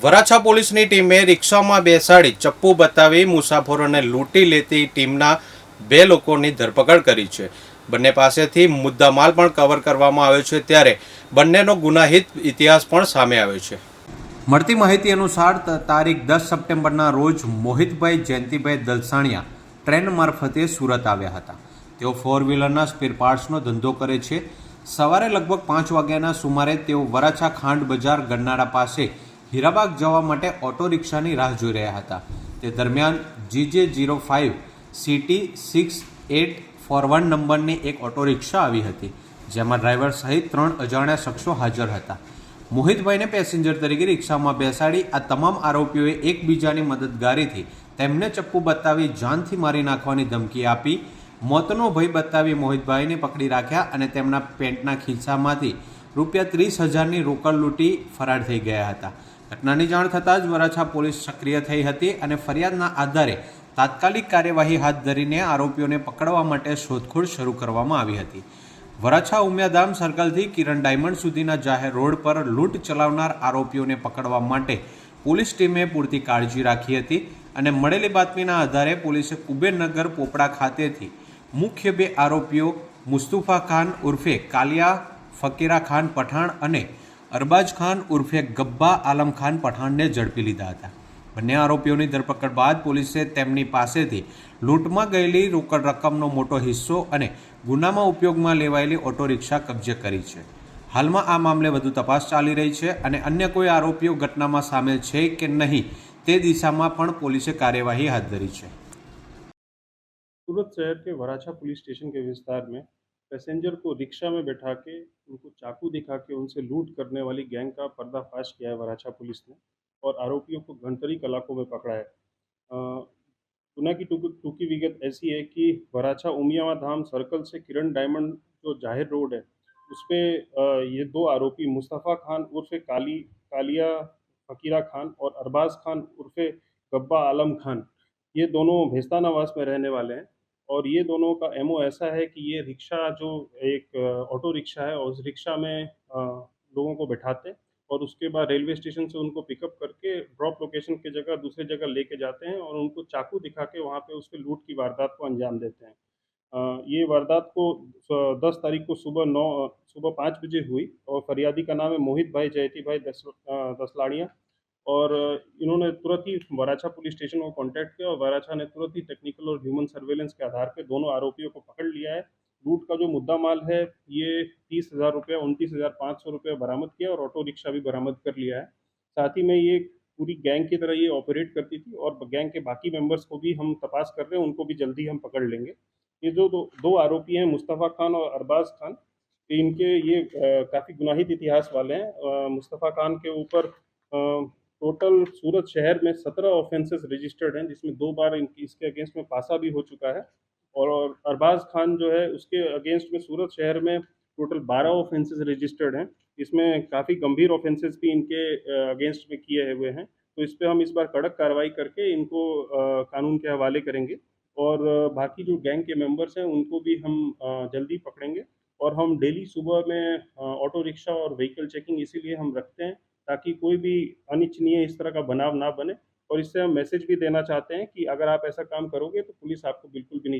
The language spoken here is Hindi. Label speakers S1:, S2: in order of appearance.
S1: વરાછા પોલીસની ટીમે રિક્ષામાં બેસાડી ચપ્પુ બતાવી મુસાફરોને લૂંટી લેતી ટીમના 2 લોકોની ધરપકડ કરી છે. બંને પાસેથી મુદ્દામાલ પણ કવર કરવામાં આવ્યો છે, ત્યારે બંનેનો ગુનાહિત ઇતિહાસ પણ સામે આવ્યો છે. મળતી માહિતી અનુસાર તારીખ 10 સપ્ટેમ્બરના રોજ મોહિતભાઈ જયંતિભાઈ દલસાણિયા ટ્રેન મારફતે સુરત આવ્યા હતા. તેઓ 4 વ્હીલરના સ્પેર પાર્ટ્સનો ધંધો કરે છે. સવારે લગભગ 5 વાગ્યાના સુમારે તેઓ વરાછા ખાંડ બજાર ગરનાળા પાસે હીરાબાગ જવા માટે ઓટો રિક્ષાની રાહ જોઈ રહ્યા હતા. તે દરમિયાન GJ05 CT6841 નંબરની એક ઓટો રિક્ષા આવી હતી, જેમાં ડ્રાઈવર સહિત 3 અજાણ્યા શખ્સો હાજર હતા. મોહિતભાઈને પેસેન્જર તરીકે રિક્ષામાં બેસાડી આ તમામ આરોપીઓએ એકબીજાની મદદગારીથી તેમને ચપ્પુ બતાવી જાનથી મારી નાખવાની ધમકી આપી મોતનો ભય બતાવી મોહિતભાઈને પકડી રાખ્યા અને તેમના પેન્ટના ખિસ્સામાંથી ₹30,000ની રોકડ લૂંટી ફરાર થઈ ગયા હતા. ઘટનાની જાણ થતાં જ વરાછા પોલીસ સક્રિય થઈ હતી અને ફરિયાદના આધારે તાત્કાલિક કાર્યવાહી હાથ ધરીને આરોપીઓને પકડવા માટે શોધખોળ શરૂ કરવામાં આવી હતી. વરાછા ઉમિયાધામ સર્કલથી કિરણ ડાયમંડ સુધીના જાહેર રોડ પર લૂંટ ચલાવનાર આરોપીઓને પકડવા માટે પોલીસ ટીમે પૂરતી કાળજી રાખી હતી અને મળેલી બાતમીના આધારે પોલીસે કુબેરનગર પોપડા ખાતેથી મુખ્ય 2 આરોપીઓ મુસ્તુફા ખાન ઉર્ફે કાલિયા ફકીરા ખાન પઠાણ અને અરબાજ ખાન ઉર્ફે ગબ્બા આલમ ખાન પઠાણને ઝડપી લીધા હતા. બંને આરોપીઓની ધરપકડ બાદ પોલીસે તેમની પાસેથી લૂંટમાં ગયેલી રોકડ રકમનો મોટો હિસ્સો અને ગુનામાં ઉપયોગમાં લેવાયેલી ઓટો રિક્ષા કબજે કરી છે. હાલમાં આ મામલે વધુ તપાસ ચાલી રહી છે અને અન્ય કોઈ આરોપીઓ ઘટનામાં સામેલ છે કે નહીં તે દિશામાં પણ પોલીસે कार्यवाही हाथ धरी है.
S2: सूरत शहर के वराछा पुलिस स्टेशन के विस्तार में पैसेंजर को रिक्शा में बैठा के उनको चाकू दिखा के उनसे लूट करने वाली गैंग का पर्दाफाश किया है वराछा पुलिस ने और आरोपियों को घंटरी कलाकों में पकड़ा है। गुना की टूकी विगत ऐसी है कि वराछा उमियावा धाम सर्कल से किरण डायमंड जो जाहिर रोड है उस पर ये 2 आरोपी मुस्तफ़ा खान उर्फे कालिया फकीरा खान और अरबाज खान उर्फे गब्बा आलम खान, ये दोनों भेस्तानावास में रहने वाले हैं और ये दोनों का एमओ ऐसा है कि ये रिक्शा जो एक ऑटो रिक्शा है और उस रिक्शा में लोगों को बैठाते हैं और उसके बाद रेलवे स्टेशन से उनको पिकअप करके ड्रॉप लोकेशन की जगह दूसरी जगह लेके जाते हैं और उनको चाकू दिखा के वहाँ पे उसके लूट की वारदात को अंजाम देते हैं। ये वारदात को 10 तारीख को सुबह 5 बजे हुई और फरियादी का नाम है मोहित भाई जयती भाई दसलाड़िया और इन्होंने तुरंत ही वराछा पुलिस स्टेशन को कांटेक्ट किया और वराछा ने तुरंत ही टेक्निकल और ह्यूमन सर्वेलेंस के आधार पर दोनों आरोपियों को पकड़ लिया है। लूट का जो मुद्दा माल है ये 30,000 रुपये 29,500 रुपये बरामद किया और ऑटो रिक्शा भी बरामद कर लिया है। साथ ही में ये पूरी गैंग की तरह ये ऑपरेट करती थी और गैंग के बाकी मेंबर्स को भी हम तपास कर रहे हैं, उनको भी जल्दी हम पकड़ लेंगे। ये जो दो आरोपी हैं मुस्तफ़ा खान और अरबाज खान, इनके ये काफ़ी गुनाहित इतिहास वाले हैं। मुस्तफ़ा खान के ऊपर टोटल सूरत शहर में 17 ऑफेंसेस रजिस्टर्ड हैं, जिसमें 2 बार इसके अगेंस्ट में पासा भी हो चुका है और अरबाज खान जो है उसके अगेंस्ट में सूरत शहर में टोटल 12 ऑफेंसेस रजिस्टर्ड हैं। इसमें काफ़ी गंभीर ऑफेंसेस भी इनके अगेंस्ट में किए हुए हैं, तो इस पर हम इस बार कड़क कार्रवाई करके इनको कानून के हवाले करेंगे और बाकी जो गैंग के मेंबर्स हैं उनको भी हम जल्दी पकड़ेंगे और हम डेली सुबह में ऑटो रिक्शा और व्हीकल चेकिंग इसीलिए हम रखते हैं ताकि कोई भी अनिच्छनीय इस तरह का बनाव ना बने और इससे हम मैसेज भी देना चाहते हैं कि अगर आप ऐसा काम करोगे तो पुलिस आपको बिल्कुल भी नहीं